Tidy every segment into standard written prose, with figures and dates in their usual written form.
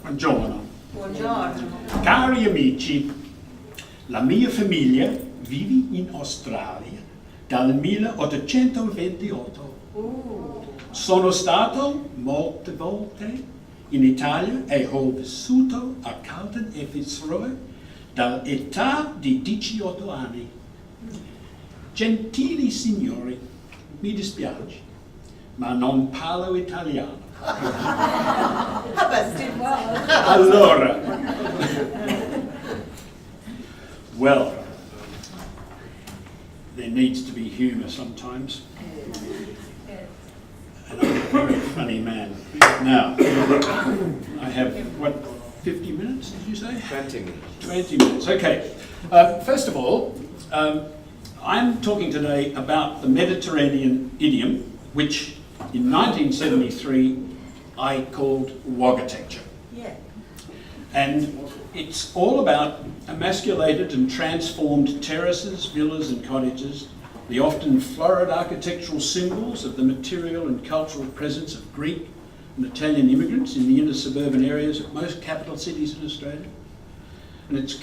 Buongiorno. Buongiorno. Cari amici, la mia famiglia vive in Australia dal 1828. Sono stato molte volte in Italia e ho vissuto a Carlton e Fitzroy dall'età di 18 anni. Gentili signori, mi dispiace, ma non parlo italiano. But did well. Allora, well, there needs to be humour sometimes. And I'm a very funny man. Now, I have, what, 50 minutes, did you say? 20 minutes. 20 minutes, okay. First of all, I'm talking today about the Mediterranean idiom, which in 1973 I called Wogatecture. Yeah. And it's all about emasculated and transformed terraces, villas and cottages, the often florid architectural symbols of the material and cultural presence of Greek and Italian immigrants in the inner suburban areas of most capital cities in Australia. And it's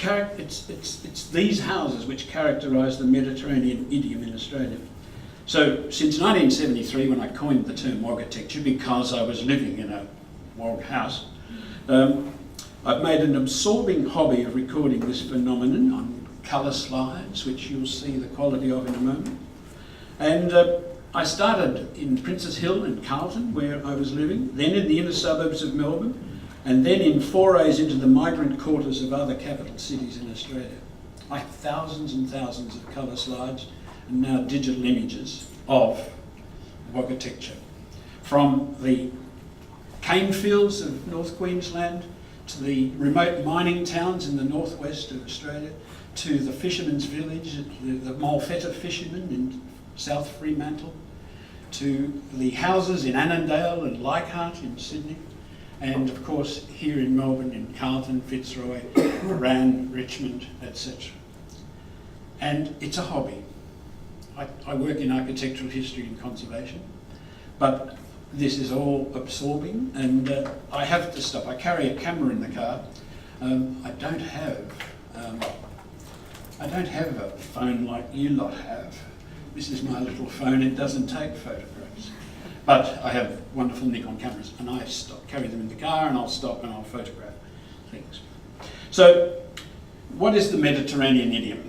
these houses which characterise the Mediterranean idiom in Australia. So since 1973, when I coined the term Wogatecture, because I was living in a wog house, I've made an absorbing hobby of recording this phenomenon on colour slides, which you'll see the quality of in a moment. And I started in Princes Hill in Carlton, where I was living, then in the inner suburbs of Melbourne, and then in forays into the migrant quarters of other capital cities in Australia. I have thousands and thousands of colour slides and now digital images of Wogatecture. From the cane fields of North Queensland, to the remote mining towns in the northwest of Australia, to the fishermen's village, the Malfetta fishermen in South Fremantle, to the houses in Annandale and Leichhardt in Sydney, and of course here in Melbourne, in Carlton, Fitzroy, Moran, Richmond, etc. And it's a hobby. I work in architectural history and conservation, but this is all absorbing, and I have to stop. I carry a camera in the car. I don't have a phone like you lot have. This is my little phone. It doesn't take photographs, but I have wonderful Nikon cameras, and I carry them in the car, and I'll stop and I'll photograph things. So, what is the Mediterranean idiom?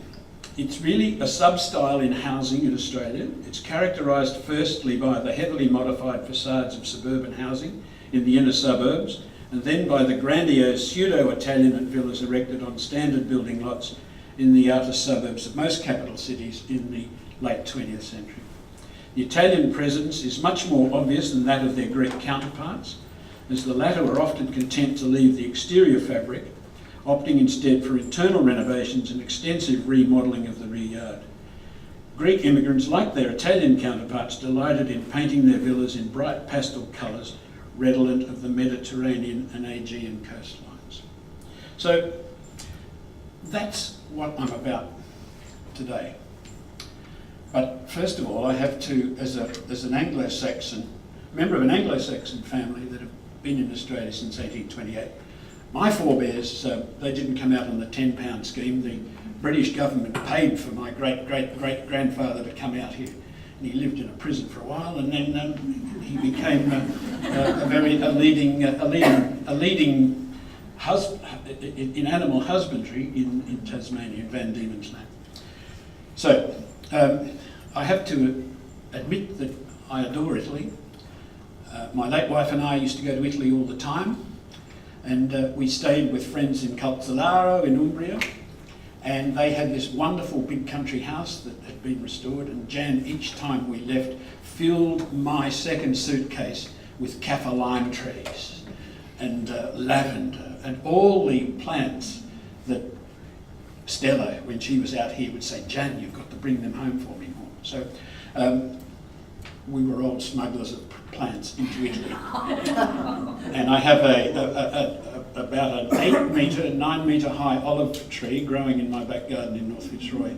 It's really a sub-style in housing in Australia. It's characterised firstly by the heavily modified facades of suburban housing in the inner suburbs, and then by the grandiose pseudo-Italianate villas erected on standard building lots in the outer suburbs of most capital cities in the late 20th century. The Italian presence is much more obvious than that of their Greek counterparts, as the latter were often content to leave the exterior fabric, opting instead for internal renovations and extensive remodelling of the rear yard. Greek immigrants, like their Italian counterparts, delighted in painting their villas in bright pastel colours redolent of the Mediterranean and Aegean coastlines. So that's what I'm about today. But first of all, I have to, as an Anglo-Saxon, member of an Anglo-Saxon family that have been in Australia since 1828, my forebears, they didn't come out on the £10 scheme. The British government paid for my great-great-great-grandfather to come out here. And he lived in a prison for a while, and then he became a leading in animal husbandry in Tasmania, in Van Diemen's Land. So, I have to admit that I adore Italy. My late wife and I used to go to Italy all the time. And we stayed with friends in Calzolaro in Umbria, and they had this wonderful big country house that had been restored, and Jan, each time we left, filled my second suitcase with kaffir lime trees and lavender and all the plants that Stella, when she was out here, would say, "Jan, you've got to bring them home for me more." So we were old smugglers of plants into Italy. And I have about an 9 metre high olive tree growing in my back garden in North Fitzroy,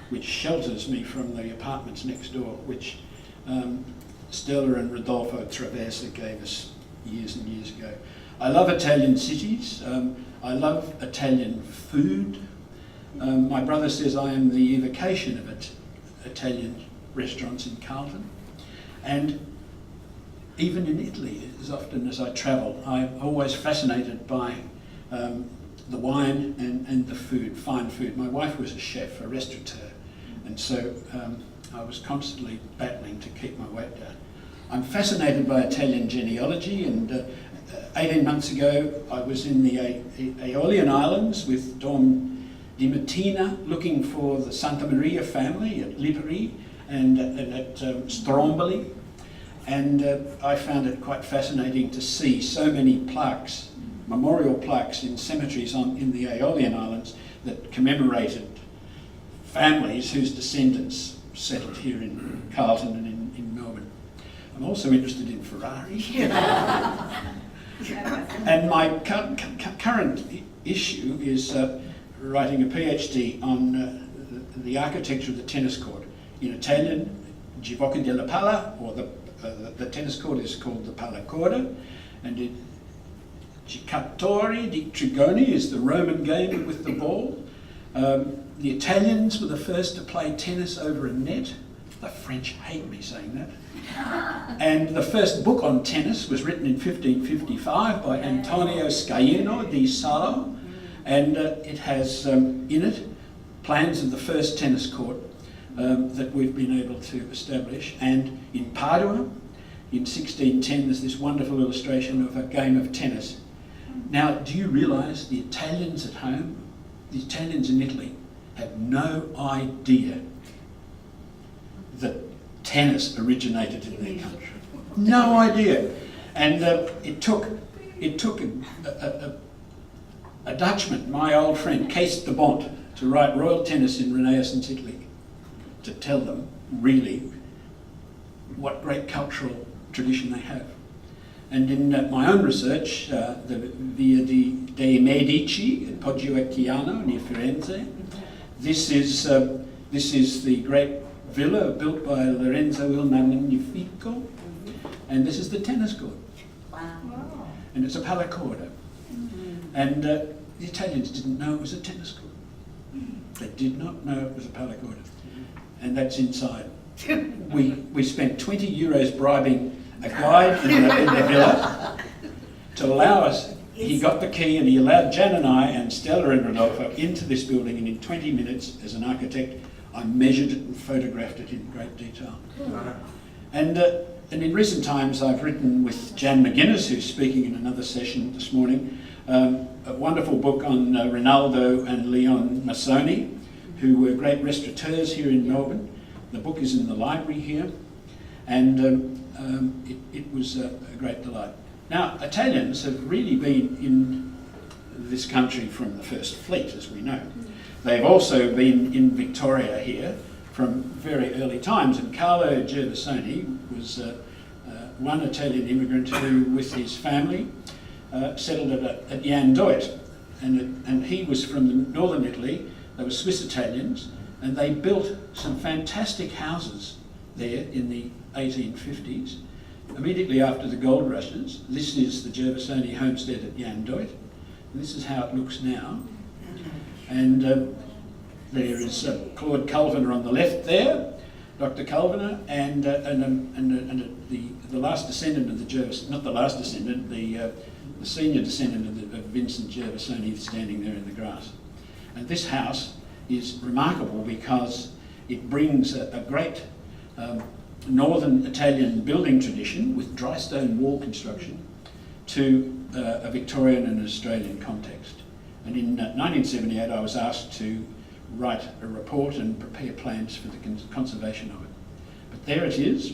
which shelters me from the apartments next door, which Stella and Rodolfo Traversa gave us years and years ago. I love Italian cities. I love Italian food. My brother says I am the evocation of Italian restaurants in Carlton. And even in Italy, as often as I travel, I'm always fascinated by the wine and the food, fine food. My wife was a chef, a restaurateur, and so I was constantly battling to keep my weight down. I'm fascinated by Italian genealogy, and 18 months ago I was in the Aeolian Islands with Dom Di Mattina looking for the Santa Maria family at Lipari and at Stromboli, and I found it quite fascinating to see so many plaques, memorial plaques in cemeteries in the Aeolian Islands that commemorated families whose descendants settled here in Carlton and in Melbourne. I'm also interested in Ferrari. And my current issue is writing a PhD on the architecture of the tennis court. In Italian, Gioco della Palla, or the tennis court is called the Palla Corda, and Giocatori di Trigoni is the Roman game with the ball. The Italians were the first to play tennis over a net. The French hate me saying that. And the first book on tennis was written in 1555 by Antonio Scaino di Salo, and it has in it plans of the first tennis court that we've been able to establish. And in Padua, in 1610, there's this wonderful illustration of a game of tennis. Now, do you realise the Italians at home, the Italians in Italy, have no idea that tennis originated in their country? No idea. And it took a Dutchman, my old friend, Kees de Bont, to write Royal Tennis in Renaissance Italy to tell them really what great cultural tradition they have. And in my own research, the Via dei Medici at Poggioecchiano near Firenze, this is the great villa built by Lorenzo il Magnifico, and this is the tennis court. Wow. And it's a Palla Corda. And the Italians didn't know it was a tennis court. They did not know it was a Palla Corda. And that's inside. We spent 20 euros bribing a guide in the villa to allow us. He got the key and he allowed Jan and I and Stella and Rodolfo into this building, and in 20 minutes, as an architect, I measured it and photographed it in great detail. And in recent times, I've written with Jan McGuinness, who's speaking in another session this morning, a wonderful book on Ronaldo and Leon Massoni, who were great restaurateurs here in Melbourne. The book is in the library here, and it was a great delight. Now, Italians have really been in this country from the first fleet, as we know. They've also been in Victoria here from very early times, and Carlo Gervasoni was one Italian immigrant who, with his family, settled at Yandoit, and he was from northern Italy. They were Swiss Italians, and they built some fantastic houses there in the 1850s. Immediately after the gold rushes, this is the Gervasoni homestead at Yandoit, and this is how it looks now. And there is Claude Culvener on the left there, Dr. Culvener, and the last descendant of the Gervasoni, not the last descendant, the senior descendant of Vincent Gervasoni standing there in the grass. And this house is remarkable because it brings a great northern Italian building tradition with dry stone wall construction to a Victorian and Australian context. And in 1978 I was asked to write a report and prepare plans for the conservation of it. But there it is,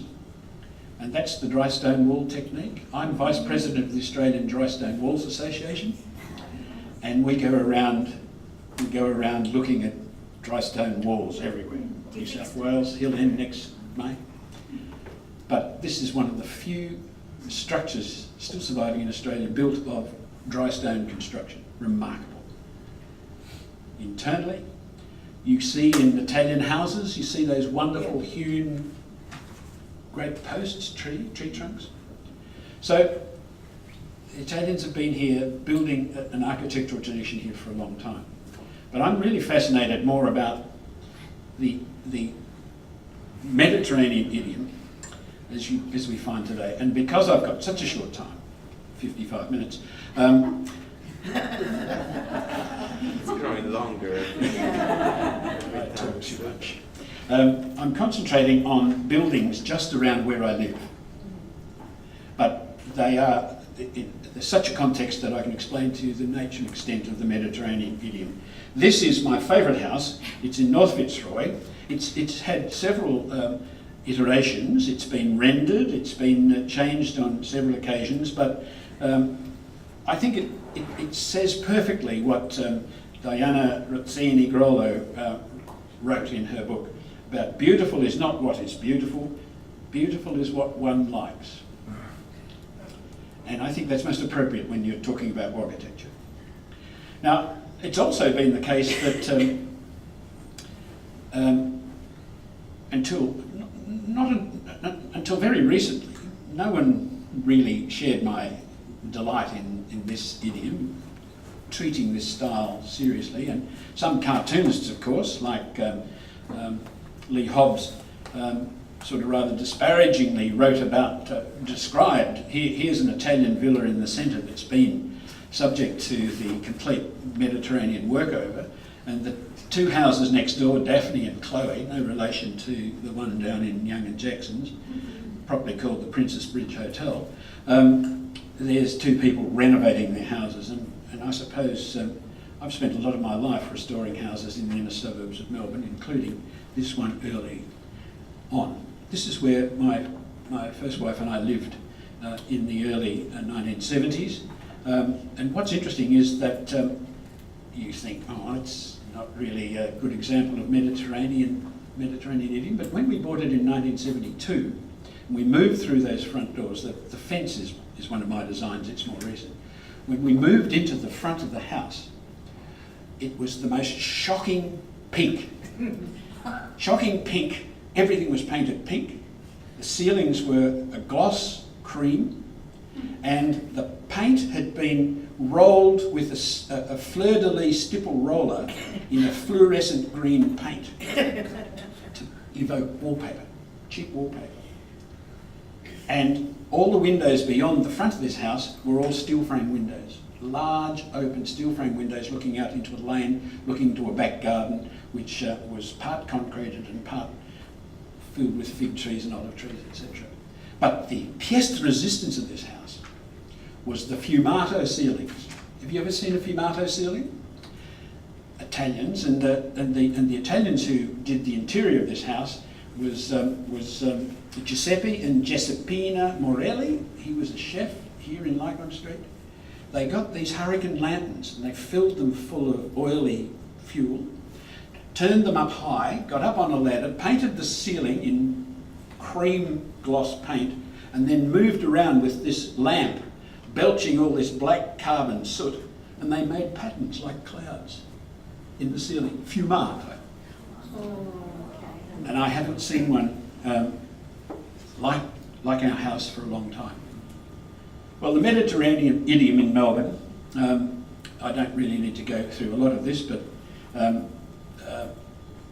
and that's the dry stone wall technique. I'm Vice President of the Australian Dry Stone Walls Association, and we go around looking at dry stone walls everywhere. New South Wales, Hill End next May. But this is one of the few structures still surviving in Australia built of dry stone construction. Remarkable. Internally, you see in Italian houses, you see those wonderful hewn great posts, tree trunks. So Italians have been here building an architectural tradition here for a long time. But I'm really fascinated more about the Mediterranean idiom as we find today. And because I've got such a short time, 55 minutes, it's growing longer. I talk too much. I'm concentrating on buildings just around where I live. But they are, there's such a context that I can explain to you the nature and extent of the Mediterranean idiom. This is my favourite house. It's in North Fitzroy. It's had several iterations. It's been rendered. It's been changed on several occasions. But I think it says perfectly what Diana Rozzini-Grollo wrote in her book about beautiful is not what is beautiful. Beautiful is what one likes. And I think that's most appropriate when you're talking about architecture. Now, it's also been the case that until very recently, no one really shared my delight in this idiom, treating this style seriously. And some cartoonists, of course, like Lee Hobbs, sort of rather disparagingly wrote about, described, here's an Italian villa in the centre that's been subject to the complete Mediterranean workover, and the two houses next door, Daphne and Chloe, no relation to the one down in Young and Jackson's, properly called the Princess Bridge Hotel, there's two people renovating their houses, and I suppose I've spent a lot of my life restoring houses in the inner suburbs of Melbourne, including this one early on. This is where my first wife and I lived in the early 1970s. And what's interesting is that you think, oh, it's not really a good example of Mediterranean idiom, but when we bought it in 1972, and we moved through those front doors, the fence is one of my designs, it's more recent. When we moved into the front of the house, it was the most shocking pink. Shocking pink. Everything was painted pink. The ceilings were a gloss cream, and the paint had been rolled with a fleur-de-lis stipple roller in a fluorescent green paint to evoke wallpaper, cheap wallpaper. And all the windows beyond the front of this house were all steel frame windows, large open steel frame windows looking out into a lane, looking into a back garden, which was part concreted and part filled with fig trees and olive trees, etc. But the pièce de resistance of this house was the fumato ceilings. Have you ever seen a fumato ceiling? Italians, and the Italians who did the interior of this house was Giuseppe and Giuseppina Morelli. He was a chef here in Lygon Street. They got these hurricane lanterns and they filled them full of oily fuel, turned them up high, got up on a ladder, painted the ceiling in cream gloss paint, and then moved around with this lamp, belching all this black carbon soot, and they made patterns like clouds in the ceiling, fumato. And I haven't seen one like our house for a long time. Well, the Mediterranean idiom in Melbourne, I don't really need to go through a lot of this, but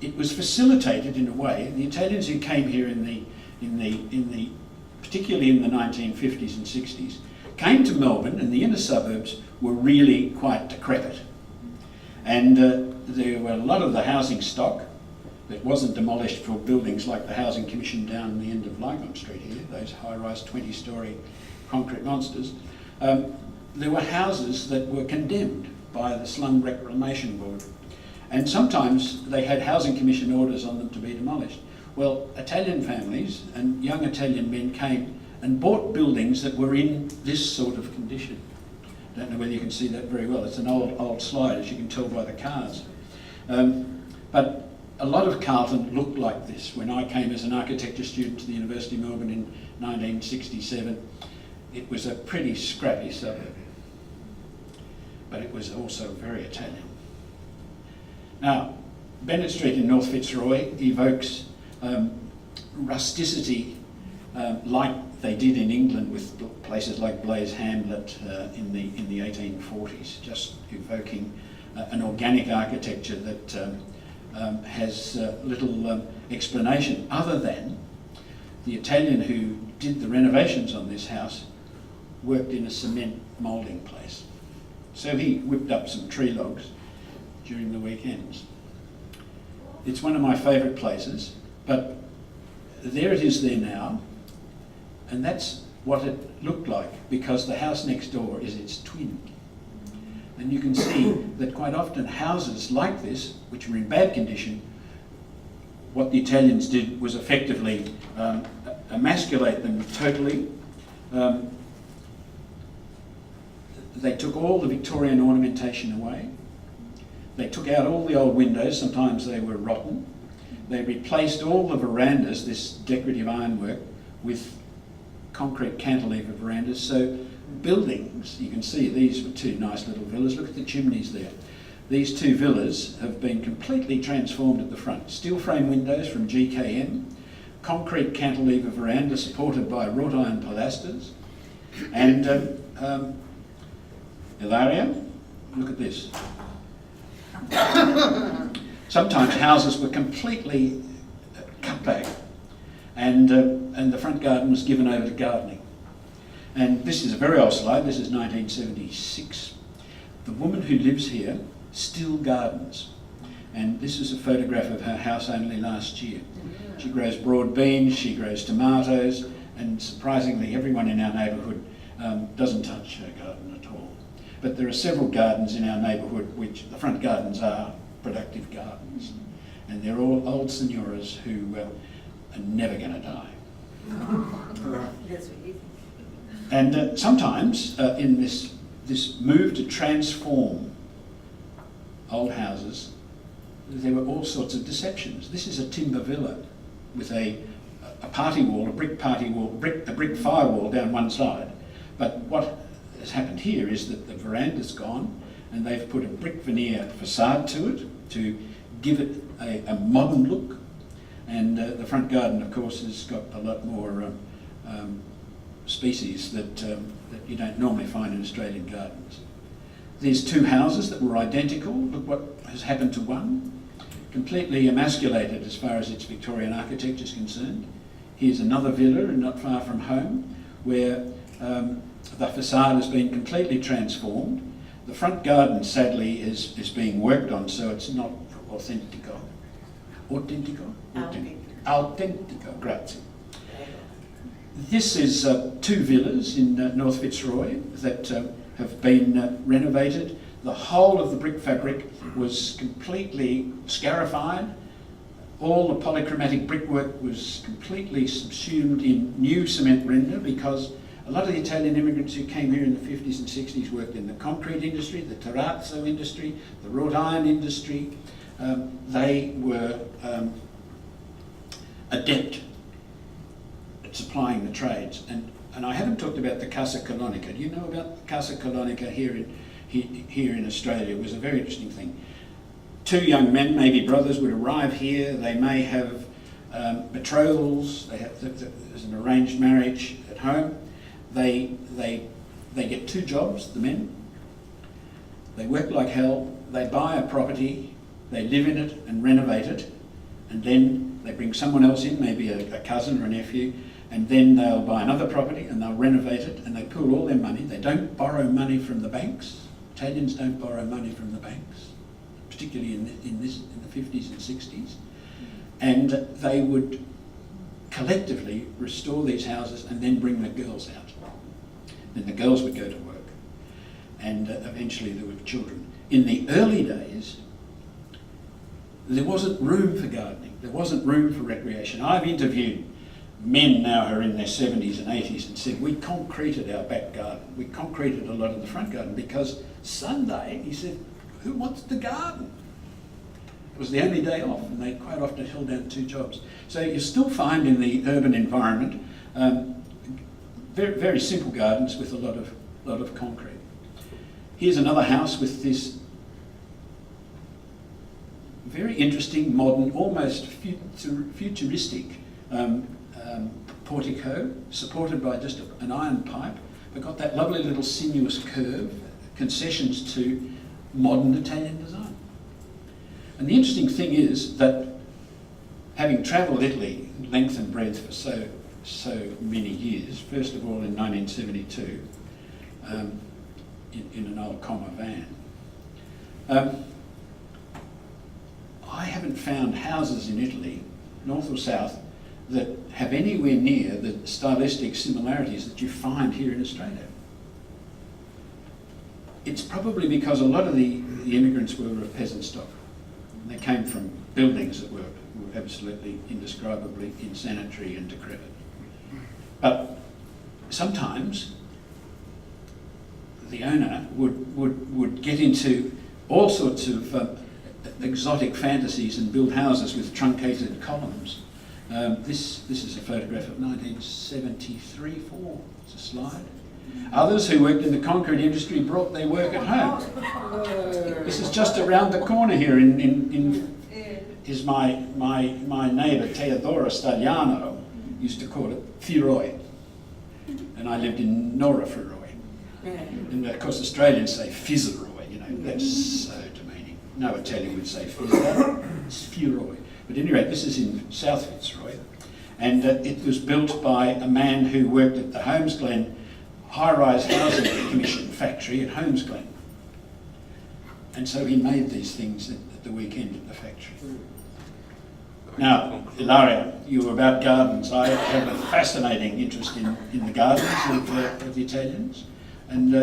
it was facilitated in a way. The Italians who came here particularly in the 1950s and 60s, came to Melbourne, and the inner suburbs were really quite decrepit. And there were a lot of the housing stock that wasn't demolished for buildings like the Housing Commission down the end of Lygon Street here, those high-rise 20-storey concrete monsters. There were houses that were condemned by the Slum Reclamation Board. And sometimes they had Housing Commission orders on them to be demolished. Well, Italian families and young Italian men came and bought buildings that were in this sort of condition. I don't know whether you can see that very well. It's an old slide, as you can tell by the cars. But a lot of Carlton looked like this. When I came as an architecture student to the University of Melbourne in 1967, it was a pretty scrappy suburb. But it was also very Italian. Now, Bennett Street in North Fitzroy evokes rusticity like they did in England with places like Blaise Hamlet in the 1840s, just evoking an organic architecture that has little explanation other than the Italian who did the renovations on this house worked in a cement moulding place. So he whipped up some tree logs during the weekends. It's one of my favourite places, but there it is there now, and that's what it looked like, because the house next door is its twin. And you can see that quite often houses like this, which were in bad condition, what the Italians did was effectively emasculate them totally. They took all the Victorian ornamentation away. They took out all the old windows, sometimes they were rotten. They replaced all the verandas, this decorative ironwork, with concrete cantilever verandas. So buildings, you can see these were two nice little villas. Look at the chimneys there. These two villas have been completely transformed at the front. Steel frame windows from GKM, concrete cantilever veranda supported by wrought iron pilasters, and Ilaria, look at this. Sometimes houses were completely cut back, and the front garden was given over to gardening. And this is a very old slide. This is 1976. The woman who lives here still gardens, and this is a photograph of her house only last year. She grows broad beans, she grows tomatoes, and surprisingly everyone in our neighbourhood doesn't touch her garden at all. But there are several gardens in our neighbourhood which the front gardens are productive gardens, and they're all old signoras who are never going to die. That's what you think. And sometimes in this move to transform old houses, there were all sorts of deceptions. This is a timber villa with a party wall, a brick party wall, a brick firewall down one side. But what has happened here is that the veranda's gone, and they've put a brick veneer facade to it to give it a modern look. And the front garden, of course, has got a lot more species that you don't normally find in Australian gardens. There's two houses that were identical. Look what has happened to one. Completely emasculated as far as its Victorian architecture is concerned. Here's another villa not far from home where the facade has been completely transformed. The front garden, sadly, is being worked on, so it's not authentico. Autentico? Autentico, grazie. This is two villas in North Fitzroy that have been renovated. The whole of the brick fabric was completely scarified. All the polychromatic brickwork was completely subsumed in new cement render, because a lot of the Italian immigrants who came here in the 50s and 60s worked in the concrete industry, the terrazzo industry, the wrought iron industry. They were adept at supplying the trades. And I haven't talked about the Casa Colonica. Do you know about Casa Colonica here in Australia? It was a very interesting thing. Two young men, maybe brothers, would arrive here. They may have betrothals. There's an arranged marriage at home. They get two jobs, the men. They work like hell. They buy a property. They live in it and renovate it. And then they bring someone else in, maybe a cousin or a nephew, and then they'll buy another property and they'll renovate it, and they pool all their money. They don't borrow money from the banks. Italians don't borrow money from the banks, particularly in the 50s and 60s. And they would collectively restore these houses and then bring the girls out. Then the girls would go to work, and eventually there were children. In the early days, there wasn't room for gardening. There wasn't room for recreation. I've interviewed men now who are in their 70s and 80s and said, we concreted our back garden. We concreted a lot of the front garden because Sunday, he said, who wants to garden? It was the only day off, and they quite often held down two jobs. So you still find in the urban environment very, very simple gardens with a lot of concrete. Here's another house with this very interesting, modern, almost futuristic portico supported by just an iron pipe, but got that lovely little sinuous curve, concessions to modern Italian design. And the interesting thing is that, having travelled Italy length and breadth for so many years, first of all in 1972, in an old comma van, I haven't found houses in Italy, north or south, that have anywhere near the stylistic similarities that you find here in Australia. It's probably because a lot of the immigrants were of peasant stock. They came from buildings that were absolutely indescribably insanitary and decrepit. But sometimes the owner would get into all sorts of exotic fantasies and build houses with truncated columns. This is a photograph of 1973-4. It's a slide. Others who worked in the concrete industry brought their work at home. This is just around the corner here is my neighbour Teodoro Stagliano used to call it Firoi, and I lived in Nora Firoi. And of course Australians say Fizzeroi, you know, that's so demeaning. No Italian would say Fizzer, it's Firoi. But at any rate, this is in South Fitzroy, and it was built by a man who worked at the Holmesglen High-Rise Housing Commission factory at Holmesglen. And so he made these things at the weekend at the factory. Now, Ilaria, you were about gardens. I have a fascinating interest in the gardens of the Italians. And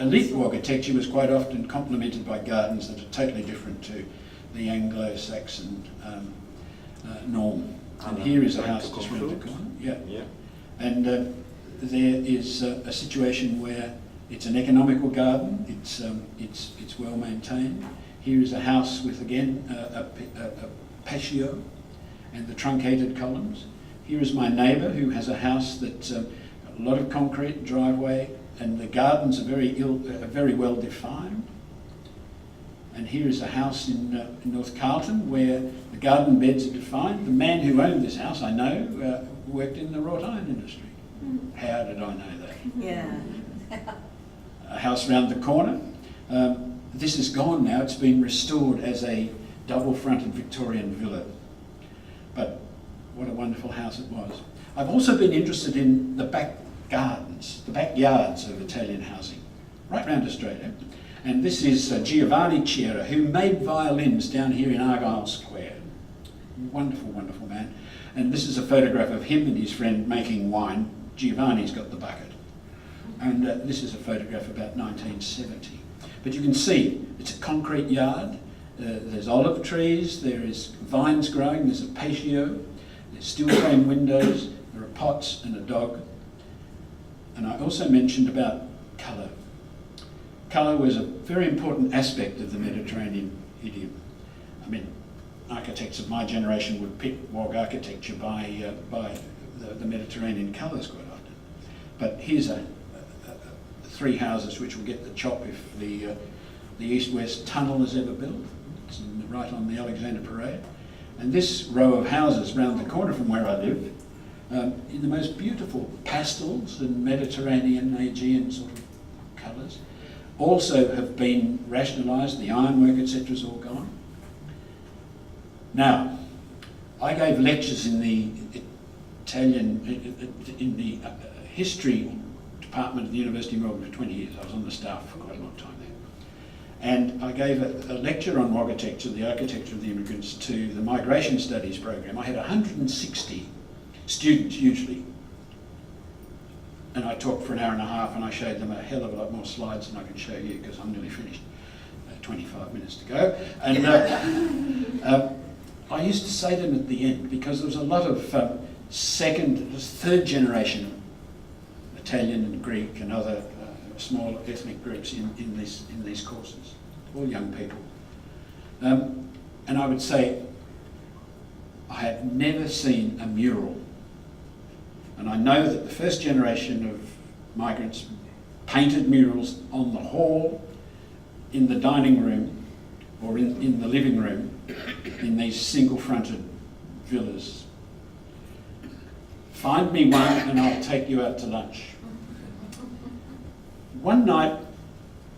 elite architecture was quite often complemented by gardens that are totally different to the Anglo-Saxon norm. And here is a house just round the corner. Yeah. And there is a situation where it's an economical garden. It's well maintained. Here is a house with again a patio and the truncated columns. Here is my neighbour who has a house that's a lot of concrete driveway, and the gardens are very well defined. And here is a house in North Carlton where the garden beds are defined. The man who owned this house, I know, worked in the wrought iron industry. How did I know that? Yeah. A house round the corner. This is gone now. It's been restored as a double-fronted Victorian villa. But what a wonderful house it was. I've also been interested in the back gardens, the backyards of Italian housing, right round Australia. And this is Giovanni Chiera, who made violins down here in Argyle Square. Wonderful, wonderful man. And this is a photograph of him and his friend making wine. Giovanni's got the bucket. And this is a photograph about 1970. But you can see it's a concrete yard. There's olive trees, there is vines growing, there's a patio, there's steel frame windows, there are pots and a dog. And I also mentioned about colour. Colour was a very important aspect of the Mediterranean idiom. I mean, architects of my generation would pick WOG architecture by the Mediterranean colours quite often. But here's three houses which will get the chop if the east-west tunnel is ever built. It's right on the Alexander Parade. And this row of houses round the corner from where I live, in the most beautiful pastels and Mediterranean, Aegean sort of colours, also have been rationalised. The ironwork, etc., is all gone. Now, I gave lectures in the history department of the University of Melbourne for 20 years. I was on the staff for quite a long time there. And I gave a lecture on architecture, the architecture of the immigrants, to the migration studies program. I had 160 students usually. And I talked for an hour and a half, and I showed them a hell of a lot more slides than I can show you because I'm nearly finished. 25 minutes to go. And I used to say to them at the end, because there was a lot of third generation Italian and Greek and other small ethnic groups in these courses, all young people. And I would say, I had never seen a mural. And I know that the first generation of migrants painted murals on the hall, in the dining room, or in the living room, in these single-fronted villas. find me one and I'll take you out to lunch. One night,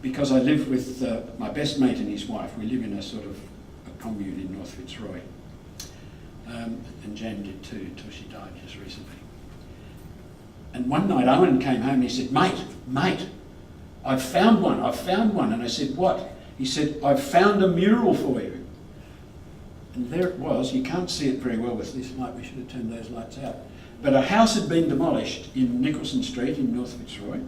because I live with my best mate and his wife, we live in a sort of a commune in North Fitzroy. And Jan did too, until she died just recently. And one night Owen came home and he said, mate, I've found one. And I said, what? He said, I've found a mural for you. And there it was. You can't see it very well with this light. We should have turned those lights out. But a house had been demolished in Nicholson Street in North Fitzroy.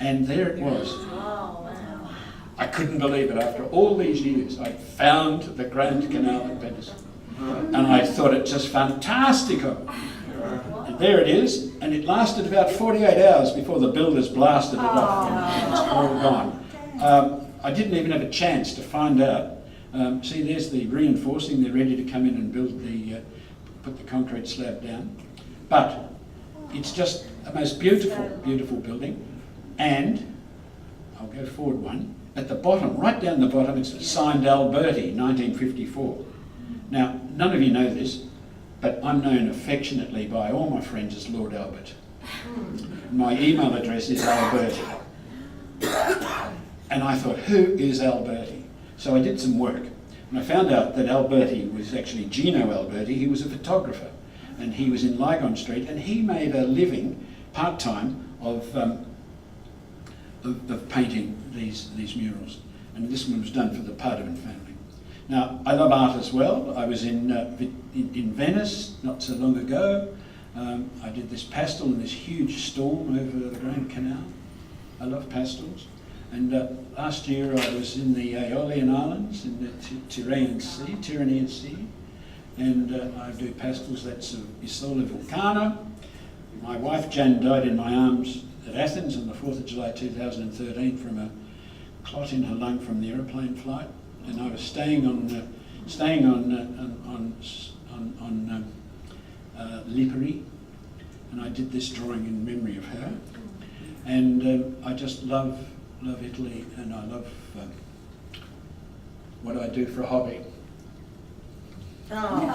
And there it was. Oh, wow. I couldn't believe it. After all these years, I found the Grand Canal at Venice. And I thought it just fantastico. And there it is. And it lasted about 48 hours before the builders blasted it off. And it's all gone. I didn't even have a chance to find out. See, there's the reinforcing. They're ready to come in and build put the concrete slab down. But it's just a most beautiful, beautiful building. And I'll go forward one. At the bottom, right down the bottom, it's signed Alberti, 1954. Now, none of you know this, but I'm known affectionately by all my friends as Lord Albert. My email address is Alberti. And I thought, who is Alberti? So I did some work, and I found out that Alberti was actually Gino Alberti. He was a photographer, and he was in Lygon Street, and he made a living, part-time, of painting these murals. And this one was done for the Padovan family. Now, I love art as well. I was in Venice not so long ago. I did this pastel in this huge storm over the Grand Canal. I love pastels. And last year I was in the Aeolian Islands, in the Tyrrhenian Sea, and I do pastels. That's Isola Vulcana. My wife Jan died in my arms at Athens on the 4th of July 2013 from a clot in her lung from the aeroplane flight, and I was staying on Lipari, and I did this drawing in memory of her. And I just love Italy, and I love what I do for a hobby. Oh.